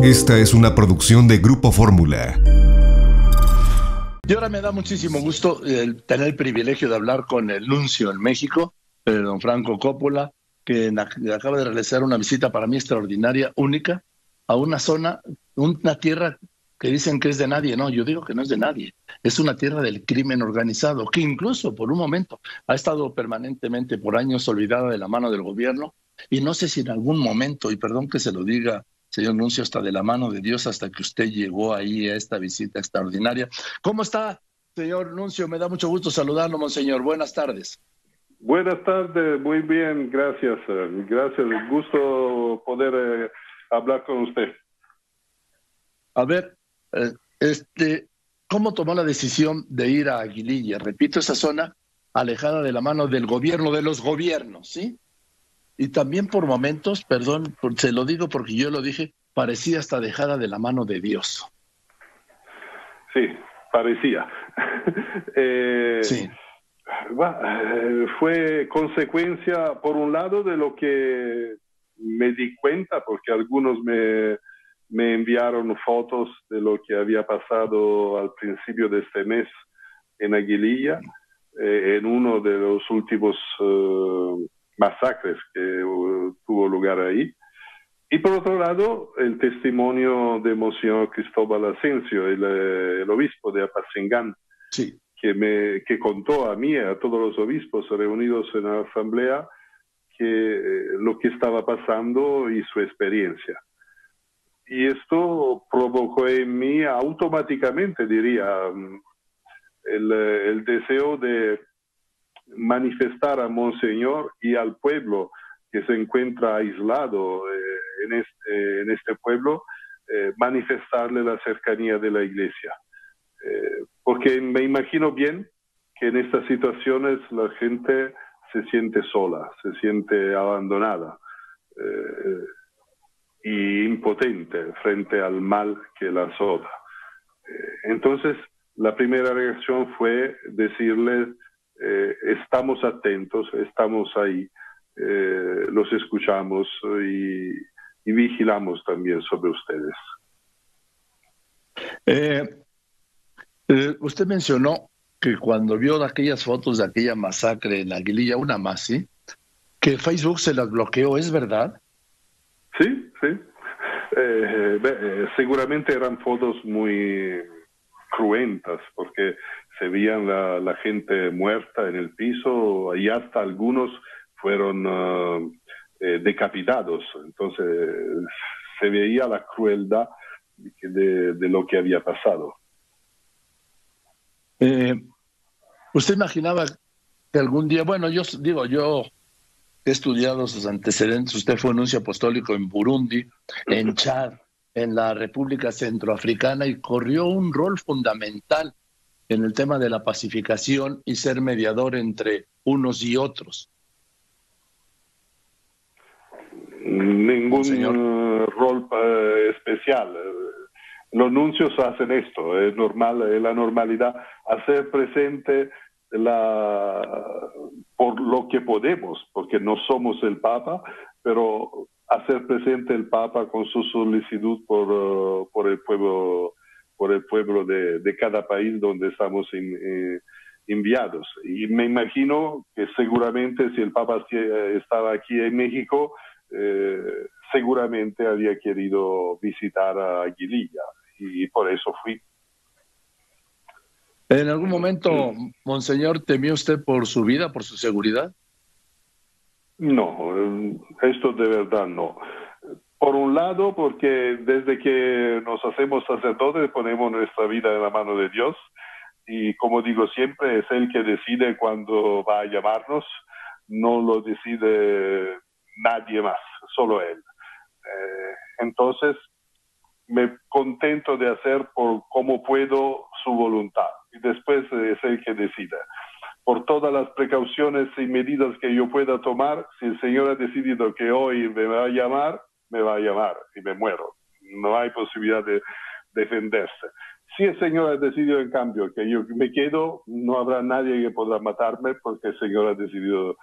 Esta es una producción de Grupo Fórmula. Y ahora me da muchísimo gusto tener el privilegio de hablar con el nuncio en México, don Franco Coppola, que acaba de realizar una visita para mí extraordinaria, única, a una zona, una tierra que dicen que es de nadie. No, yo digo que no es de nadie. Es una tierra del crimen organizado, que incluso por un momento ha estado permanentemente por años olvidada de la mano del gobierno. Y no sé si en algún momento, y perdón que se lo diga, señor nuncio, hasta de la mano de Dios, hasta que usted llegó ahí a esta visita extraordinaria. ¿Cómo está, señor nuncio? Me da mucho gusto saludarlo, monseñor. Buenas tardes. Buenas tardes, muy bien, gracias. Gracias, gusto poder hablar con usted. A ver, ¿cómo tomó la decisión de ir a Aguililla? Repito, esa zona alejada de la mano del gobierno, de los gobiernos, ¿sí? Y también por momentos, perdón, se lo digo porque yo lo dije, parecía hasta dejada de la mano de Dios. Sí, parecía. Sí. Fue consecuencia, por un lado, de lo que me di cuenta, porque algunos me enviaron fotos de lo que había pasado al principio de este mes en Aguililla, en uno de los últimos masacres que tuvo lugar ahí. Y por otro lado, el testimonio de Monseñor Cristóbal Asensio, el obispo de Apatzingán, sí, que contó a mí y a todos los obispos reunidos en la asamblea lo que estaba pasando y su experiencia. Y esto provocó en mí automáticamente, diría, el deseo de manifestar a Monseñor y al pueblo que se encuentra aislado en este pueblo, manifestarle la cercanía de la Iglesia. Porque me imagino bien que en estas situaciones la gente se siente sola, se siente abandonada y impotente frente al mal que la azota. Entonces, la primera reacción fue decirles, estamos atentos, estamos ahí, los escuchamos y vigilamos también sobre ustedes. Usted mencionó que cuando vio aquellas fotos de aquella masacre en Aguililla, una más, ¿sí? Que Facebook se las bloqueó, ¿es verdad? Sí, sí. Seguramente eran fotos muy cruentas porque se veían la gente muerta en el piso y hasta algunos fueron decapitados. Entonces se veía la crueldad de lo que había pasado. ¿Usted imaginaba que algún día, bueno, yo he estudiado sus antecedentes, usted fue nuncio apostólico en Burundi, en Chad, en la República Centroafricana y corrió un rol fundamental en el tema de la pacificación y ser mediador entre unos y otros? Ningún rol especial. Los nuncios hacen esto, es normal, es la normalidad, hacer presente por lo que podemos, porque no somos el Papa, pero hacer presente el Papa con su solicitud por el pueblo de cada país donde estamos enviados. Y me imagino que seguramente si el Papa estaba aquí en México, seguramente había querido visitar a Aguililla y por eso fui. ¿En algún momento, monseñor, temió usted por su vida, por su seguridad? No, esto de verdad no. Por un lado, porque desde que nos hacemos sacerdotes ponemos nuestra vida en la mano de Dios y como digo siempre, es Él que decide cuándo va a llamarnos, no lo decide nadie más, solo Él. Entonces, me contento de hacer por como puedo su voluntad y después es Él que decida. Por todas las precauciones y medidas que yo pueda tomar, si el Señor ha decidido que hoy me va a llamar y me muero. No hay posibilidad de defenderse. Si el Señor ha decidido, en cambio, que yo me quedo, no habrá nadie que podrá matarme porque el Señor ha decidido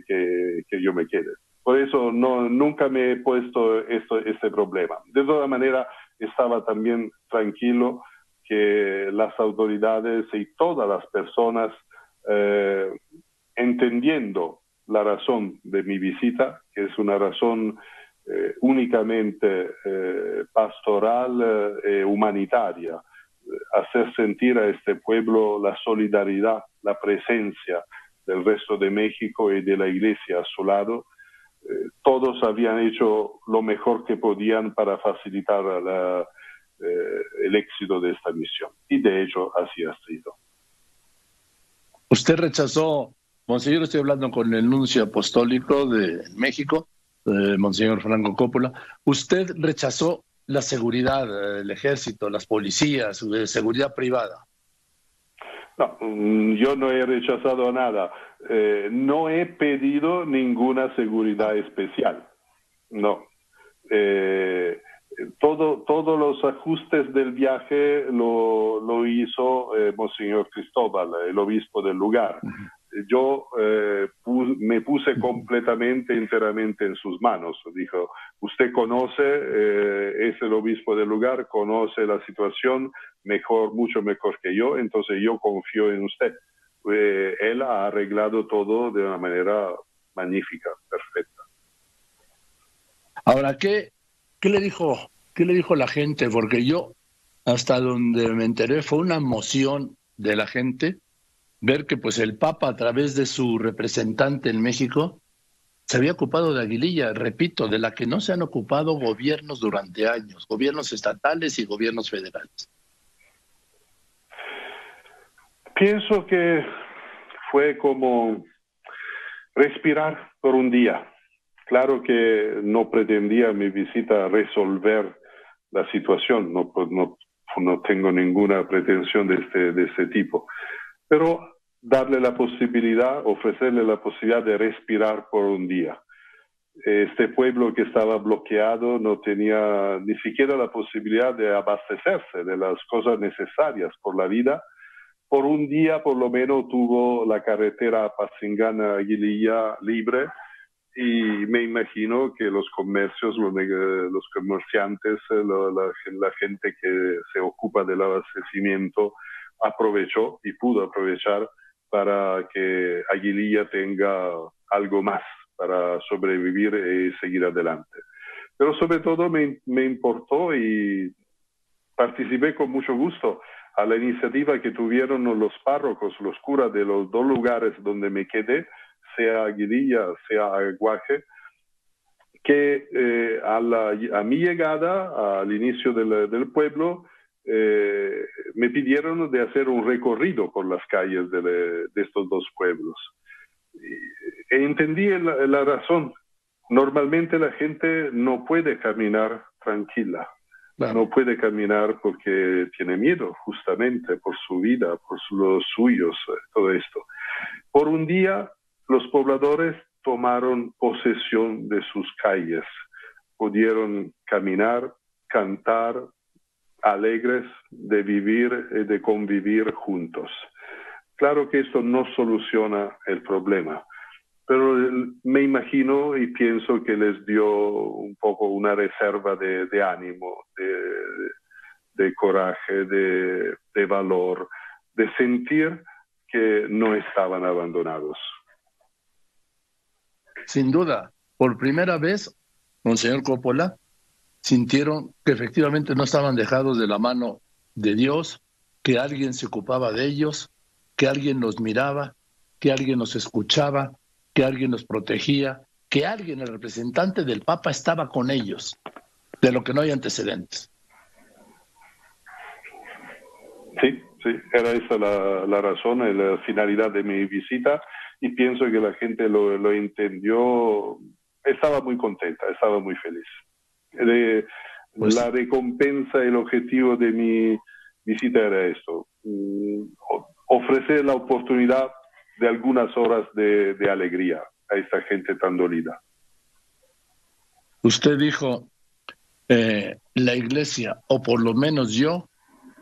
que yo me quede. Por eso nunca me he puesto este problema. De toda manera, estaba también tranquilo que las autoridades y todas las personas, entendiendo la razón de mi visita, que es una razón únicamente pastoral, humanitaria, hacer sentir a este pueblo la solidaridad, la presencia del resto de México y de la Iglesia a su lado. Todos habían hecho lo mejor que podían para facilitar el éxito de esta misión. Y de hecho, así ha sido. Usted rechazó, Monseñor, estoy hablando con el nuncio apostólico de México, Monseñor Franco Coppola. Usted rechazó la seguridad, el ejército, las policías, seguridad privada. No, yo no he rechazado nada. No he pedido ninguna seguridad especial. No. Todos los ajustes del viaje lo hizo Monseñor Cristóbal, el obispo del lugar. Yo me puse completamente, enteramente en sus manos. Dijo, usted conoce, es el obispo del lugar, conoce la situación mejor, mucho mejor que yo, entonces yo confío en usted. Él ha arreglado todo de una manera magnífica, perfecta. Ahora, ¿qué le dijo la gente? Porque yo, hasta donde me enteré, fue una emoción de la gente ver que pues el Papa, a través de su representante en México, se había ocupado de Aguililla, repito, de la que no se han ocupado gobiernos durante años, gobiernos estatales y gobiernos federales. Pienso que fue como respirar por un día. Claro que no pretendía mi visita resolver la situación, no tengo ninguna pretensión de este tipo, pero darle la posibilidad, ofrecerle la posibilidad de respirar por un día. Este pueblo que estaba bloqueado no tenía ni siquiera la posibilidad de abastecerse de las cosas necesarias por la vida. Por un día, por lo menos, tuvo la carretera Apatzingán-Aguililla libre, y me imagino que los comercios, los comerciantes, la gente que se ocupa del abastecimiento aprovechó y pudo aprovechar para que Aguililla tenga algo más para sobrevivir y seguir adelante. Pero sobre todo me importó y participé con mucho gusto a la iniciativa que tuvieron los párrocos, los curas de los dos lugares donde me quedé, sea Aguililla, sea Aguaje, que a mi llegada, al inicio del pueblo, me pidieron de hacer un recorrido por las calles de estos dos pueblos. Entendí la razón. Normalmente la gente no puede caminar tranquila. Claro. No puede caminar porque tiene miedo, justamente, por su vida, por los suyos, todo esto. Por un día, los pobladores tomaron posesión de sus calles. Pudieron caminar, cantar, alegres de vivir y de convivir juntos. Claro que esto no soluciona el problema, pero me imagino y pienso que les dio un poco una reserva de ánimo, de coraje, de valor, de sentir que no estaban abandonados. Sin duda, por primera vez, Monseñor Coppola, sintieron que efectivamente no estaban dejados de la mano de Dios, que alguien se ocupaba de ellos, que alguien los miraba, que alguien los escuchaba, que alguien los protegía, que alguien, el representante del Papa, estaba con ellos, de lo que no hay antecedentes. Sí, era esa la razón y la finalidad de mi visita, y pienso que la gente lo entendió, estaba muy contenta, estaba muy feliz. La recompensa, el objetivo de mi visita era esto, ofrecer la oportunidad de algunas horas de alegría a esta gente tan dolida. Usted dijo, la Iglesia, o por lo menos yo,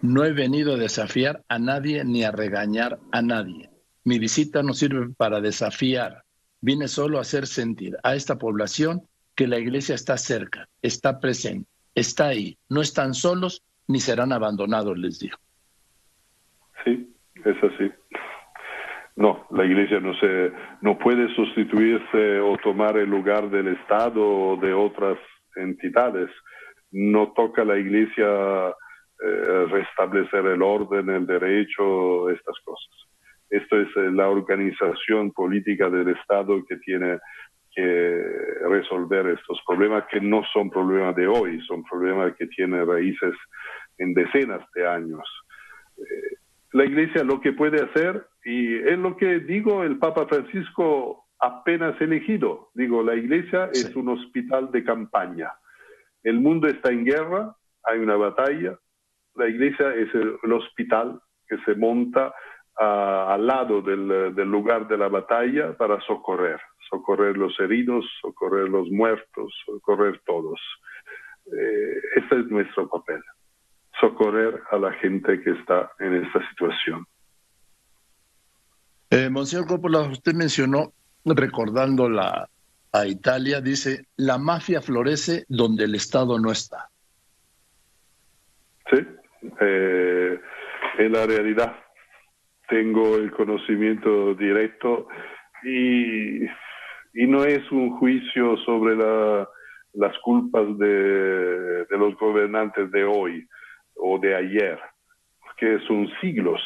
no he venido a desafiar a nadie ni a regañar a nadie. Mi visita no sirve para desafiar viene solo a hacer sentir a esta población que la iglesia está cerca, está presente, está ahí. No están solos ni serán abandonados, les digo. Sí, es así. No, la iglesia no puede sustituirse o tomar el lugar del Estado o de otras entidades. No toca a la iglesia restablecer el orden, el derecho, estas cosas. Esto es la organización política del Estado que tiene que resolver estos problemas, que no son problemas de hoy, son problemas que tienen raíces en decenas de años. La iglesia lo que puede hacer, y es lo que digo el Papa Francisco apenas elegido, digo, la iglesia Sí. es un hospital de campaña. El mundo está en guerra, hay una batalla, la iglesia es el hospital que se monta al lado del lugar de la batalla para socorrer los heridos, socorrer los muertos, socorrer todos. Este es nuestro papel, socorrer a la gente que está en esta situación. Monseñor Coppola, usted mencionó, recordando a Italia, dice, la mafia florece donde el Estado no está. Sí, es la realidad. Tengo el conocimiento directo y no es un juicio sobre las culpas de los gobernantes de hoy o de ayer, que son siglos,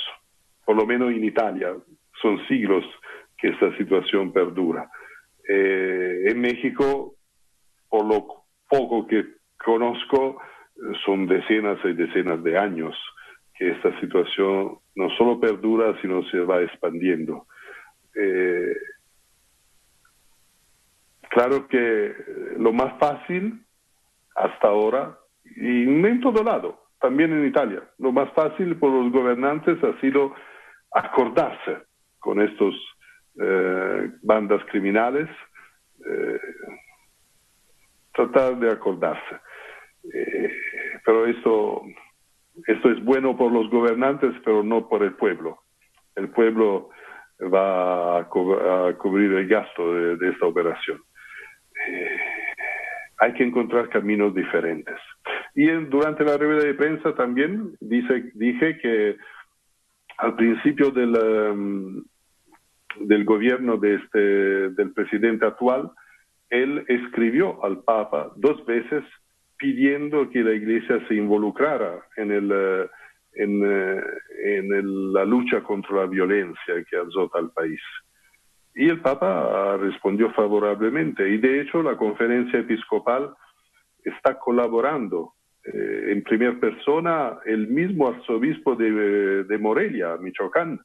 por lo menos en Italia, son siglos que esta situación perdura. En México, por lo poco que conozco, son decenas y decenas de años que esta situación no solo perdura, sino se va expandiendo. Claro que lo más fácil hasta ahora, y en todo lado, también en Italia, lo más fácil por los gobernantes ha sido acordarse con estos bandas criminales, tratar de acordarse. Pero esto es bueno por los gobernantes, pero no por el pueblo. El pueblo va a cubrir el gasto de esta operación. Hay que encontrar caminos diferentes. Y durante la rueda de prensa también dije que al principio del gobierno del presidente actual, él escribió al Papa 2 veces pidiendo que la Iglesia se involucrara en la lucha contra la violencia que azota al país. Y el Papa respondió favorablemente. Y de hecho la conferencia episcopal está colaborando en primera persona. El mismo arzobispo de Morelia, Michoacán,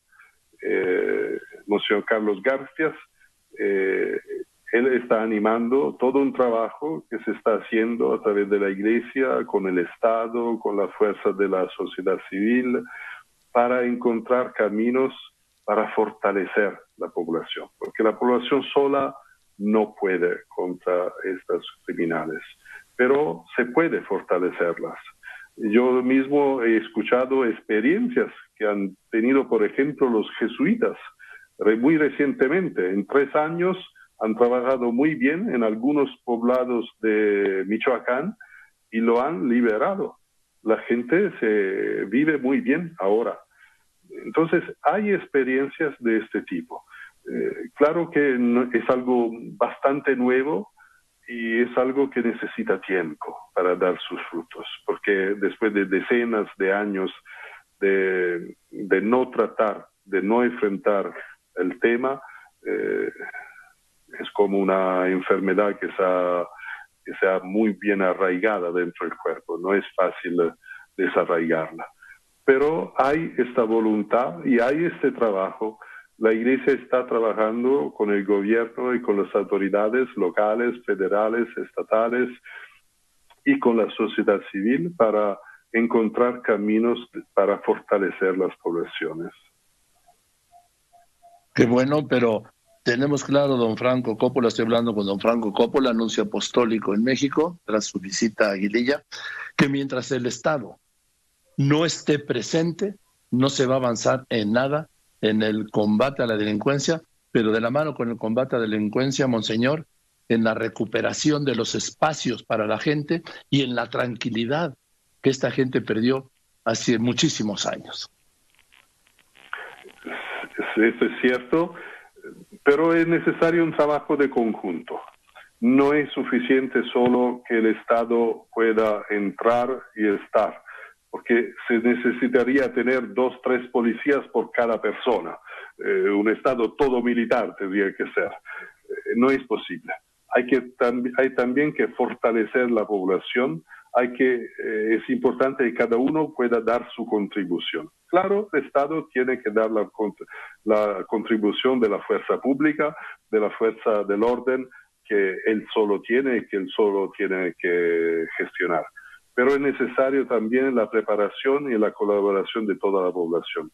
Monseñor Carlos Garfias, él está animando todo un trabajo que se está haciendo a través de la Iglesia, con el Estado, con la fuerza de la sociedad civil, para encontrar caminos para fortalecer la población, porque la población sola no puede contra estos criminales, pero se puede fortalecerlas. Yo mismo he escuchado experiencias que han tenido, por ejemplo, los jesuitas, muy recientemente, en 3 años, han trabajado muy bien en algunos poblados de Michoacán y lo han liberado. La gente se vive muy bien ahora. Entonces, hay experiencias de este tipo. Claro que es algo bastante nuevo y es algo que necesita tiempo para dar sus frutos, porque después de decenas de años de no tratar, de no enfrentar el tema, es como una enfermedad que sea muy bien arraigada dentro del cuerpo. No es fácil desarraigarla. Pero hay esta voluntad y hay este trabajo. La Iglesia está trabajando con el gobierno y con las autoridades locales, federales, estatales y con la sociedad civil para encontrar caminos para fortalecer las poblaciones. Qué bueno, pero tenemos claro, don Franco Coppola, estoy hablando con don Franco Coppola, nuncio apostólico en México, tras su visita a Aguililla, que mientras el Estado no esté presente, no se va a avanzar en nada en el combate a la delincuencia, pero de la mano con el combate a la delincuencia, monseñor, en la recuperación de los espacios para la gente y en la tranquilidad que esta gente perdió hace muchísimos años. Eso es cierto, pero es necesario un trabajo de conjunto. No es suficiente solo que el Estado pueda entrar y estar, porque se necesitaría tener 2, 3 policías por cada persona. Un Estado todo militar tendría que ser. No es posible. Hay también que fortalecer la población. Es importante que cada uno pueda dar su contribución. Claro, el Estado tiene que dar la contribución de la fuerza pública, de la fuerza del orden, que él solo tiene y que él solo tiene que gestionar. Pero es necesario también la preparación y la colaboración de toda la población,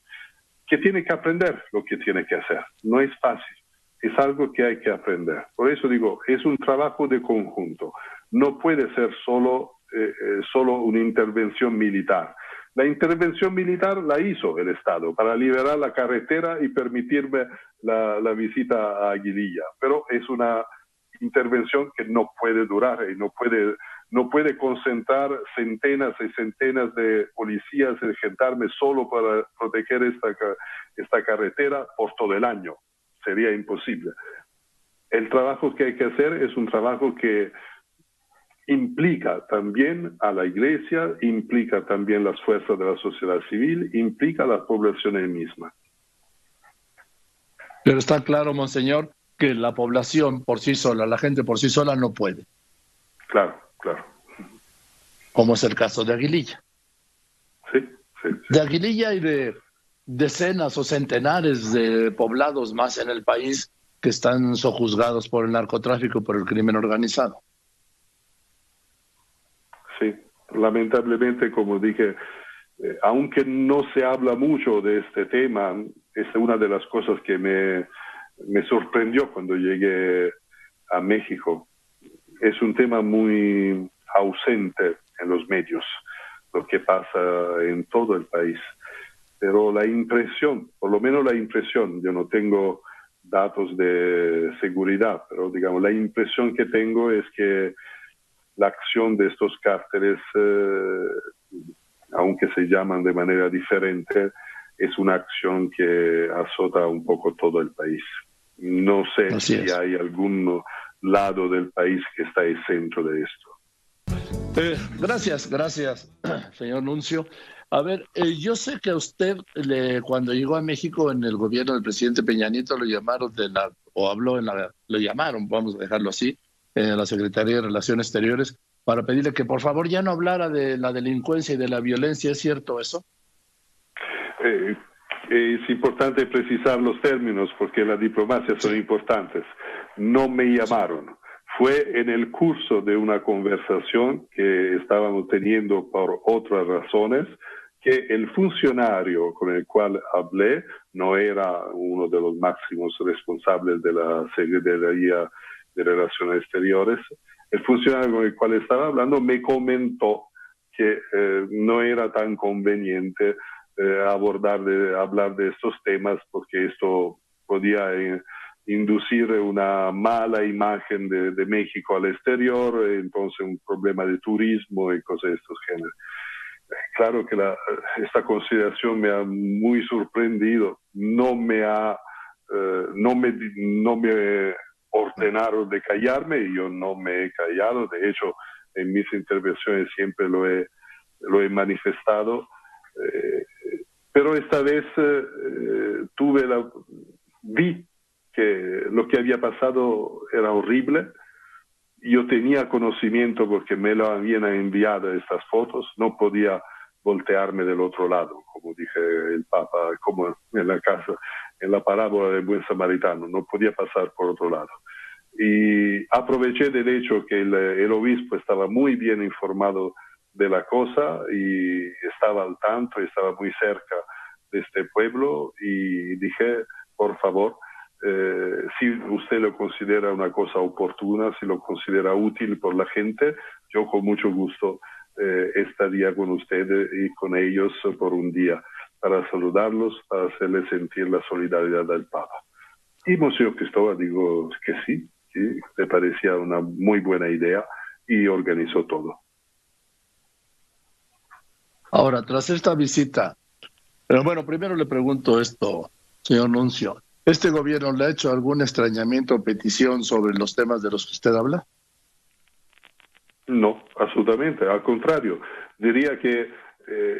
que tiene que aprender lo que tiene que hacer. No es fácil, es algo que hay que aprender. Por eso digo, es un trabajo de conjunto. No puede ser solo una intervención militar. La intervención militar la hizo el Estado para liberar la carretera y permitirme la visita a Aguililla, pero es una intervención que no puede durar y no puede concentrar centenas y centenas de policías y gendarmes solo para proteger esta carretera por todo el año. Sería imposible. El trabajo que hay que hacer es un trabajo que implica también a la Iglesia, implica también las fuerzas de la sociedad civil, implica a las poblaciones mismas. Pero está claro, monseñor, que la población por sí sola, la gente por sí sola no puede. Claro, claro. Como es el caso de Aguililla. Sí. De Aguililla y de decenas o centenares de poblados más en el país que están sojuzgados por el narcotráfico, por el crimen organizado. Sí, lamentablemente, como dije, aunque no se habla mucho de este tema, es una de las cosas que me sorprendió cuando llegué a México. Es un tema muy ausente en los medios, lo que pasa en todo el país. Pero la impresión, por lo menos la impresión, yo no tengo datos de seguridad, pero digamos, la impresión que tengo es que la acción de estos cárteles, aunque se llaman de manera diferente, es una acción que azota un poco todo el país. No sé si hay algún lado del país que está exento de esto. Gracias, señor Nuncio. A ver, yo sé que a usted, cuando llegó a México en el gobierno del presidente Peña Nieto, lo llamaron lo llamaron, vamos a dejarlo así, en la Secretaría de Relaciones Exteriores, para pedirle que por favor ya no hablara de la delincuencia y de la violencia. ¿Es cierto eso? Es importante precisar los términos porque las diplomacias son importantes. No me llamaron. Fue en el curso de una conversación que estábamos teniendo por otras razones que el funcionario con el cual hablé no era uno de los máximos responsables de la Secretaría de Relaciones Exteriores. El funcionario con el cual estaba hablando me comentó que no era tan conveniente hablar de estos temas porque esto podía inducir una mala imagen de México al exterior, entonces un problema de turismo y cosas de estos géneros. Claro que esta consideración me ha muy sorprendido. No me ordenaron de callarme y yo no me he callado. De hecho, en mis intervenciones siempre lo he manifestado. Pero esta vez vi que lo que había pasado era horrible. Yo tenía conocimiento porque me lo habían enviado estas fotos, no podía voltearme del otro lado, como dije el Papa, como en la parábola del buen samaritano, no podía pasar por otro lado. Y aproveché del hecho que el obispo estaba muy bien informado de la cosa y estaba al tanto, estaba muy cerca de este pueblo y dije, por favor, si usted lo considera una cosa oportuna, si lo considera útil por la gente, yo con mucho gusto estaría con usted y con ellos por un día para saludarlos, para hacerles sentir la solidaridad del Papa. Y Monseñor Cristóbal dijo que sí, le parecía una muy buena idea y organizó todo. Ahora, tras esta visita, pero bueno, primero le pregunto esto, señor Nuncio. ¿Este gobierno le ha hecho algún extrañamiento o petición sobre los temas de los que usted habla? No, absolutamente, al contrario. Diría que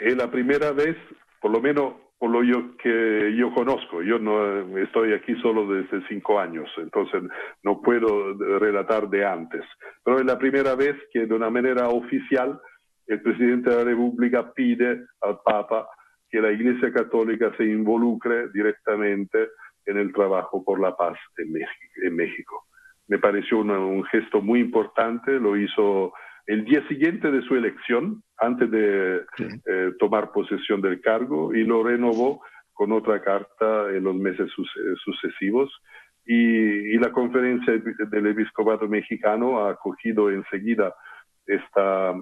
es la primera vez, por lo menos por lo que yo conozco. Yo no estoy aquí solo desde 5 años, entonces no puedo relatar de antes. Pero es la primera vez que de una manera oficial el presidente de la República pide al Papa que la Iglesia Católica se involucre directamente en el trabajo por la paz en México. Me pareció un gesto muy importante, lo hizo el día siguiente de su elección, antes de tomar posesión del cargo, y lo renovó con otra carta en los meses sucesivos. Y la conferencia del episcopado mexicano ha acogido enseguida esta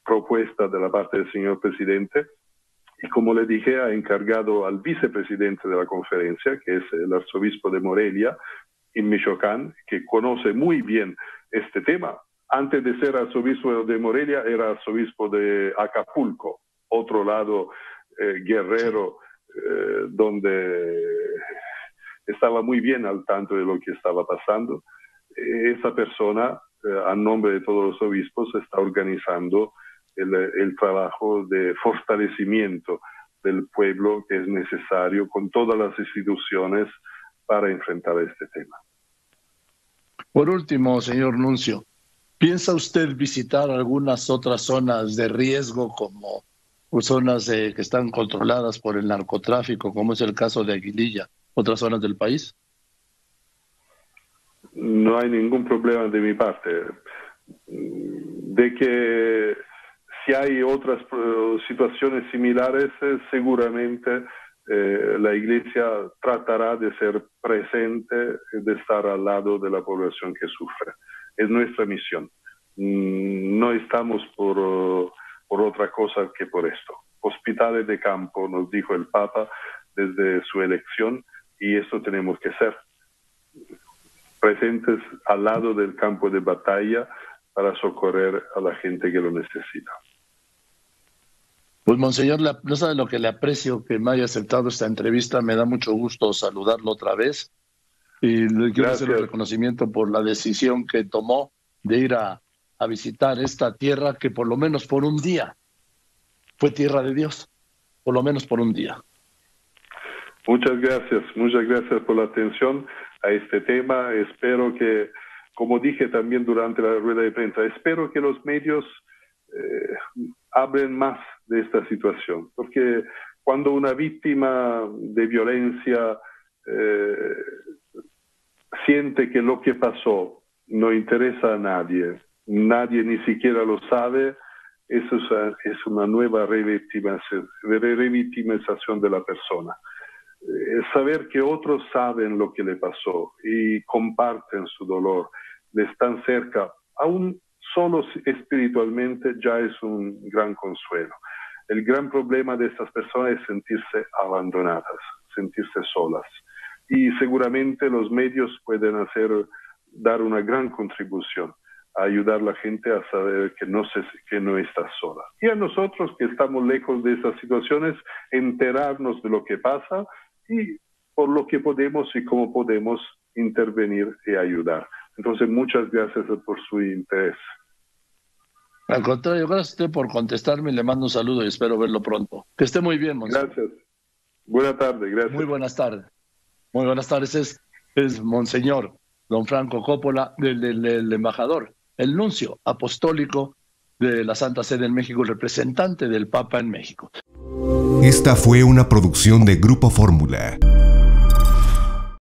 propuesta de la parte del señor presidente. Y como le dije, ha encargado al vicepresidente de la conferencia, que es el arzobispo de Morelia, en Michoacán, que conoce muy bien este tema. Antes de ser arzobispo de Morelia, era arzobispo de Acapulco, otro lado guerrero, donde estaba muy bien al tanto de lo que estaba pasando. Esa persona, a nombre de todos los obispos, está organizando el trabajo de fortalecimiento del pueblo que es necesario con todas las instituciones para enfrentar este tema. Por último, señor Nuncio, ¿piensa usted visitar algunas otras zonas de riesgo como zonas que están controladas por el narcotráfico, como es el caso de Aguililla, otras zonas del país? No hay ningún problema de mi parte. De que si hay otras situaciones similares, seguramente la Iglesia tratará de ser presente, de estar al lado de la población que sufre. Es nuestra misión. No estamos por otra cosa que por esto. Hospitales de campo, nos dijo el Papa desde su elección, y eso tenemos que ser. Presentes al lado del campo de batalla para socorrer a la gente que lo necesita. Pues, monseñor, no sabe lo que le aprecio que me haya aceptado esta entrevista. Me da mucho gusto saludarlo otra vez. Y le quiero hacer el reconocimiento por la decisión que tomó de ir a visitar esta tierra que por lo menos por un día fue tierra de Dios. Por lo menos por un día. Muchas gracias por la atención a este tema. Espero que, como dije también durante la rueda de prensa, espero que los medios hablen más de esta situación, porque cuando una víctima de violencia siente que lo que pasó no interesa a nadie ni siquiera lo sabe, eso es una nueva revictimización de la persona. Saber que otros saben lo que le pasó y comparten su dolor, le están cerca, aún solo espiritualmente, ya es un gran consuelo. El gran problema de estas personas es sentirse abandonadas, sentirse solas. Y seguramente los medios pueden dar una gran contribución a ayudar a la gente a saber que no está sola. Y a nosotros que estamos lejos de esas situaciones, enterarnos de lo que pasa y por lo que podemos y cómo podemos intervenir y ayudar. Entonces, muchas gracias por su interés. Al contrario, gracias a usted por contestarme, le mando un saludo y espero verlo pronto. Que esté muy bien, monseñor. Gracias. Buenas tardes, gracias. Muy buenas tardes. Muy buenas tardes. Es monseñor don Franco Coppola, el embajador, el nuncio apostólico de la Santa Sede en México, el representante del Papa en México. Esta fue una producción de Grupo Fórmula.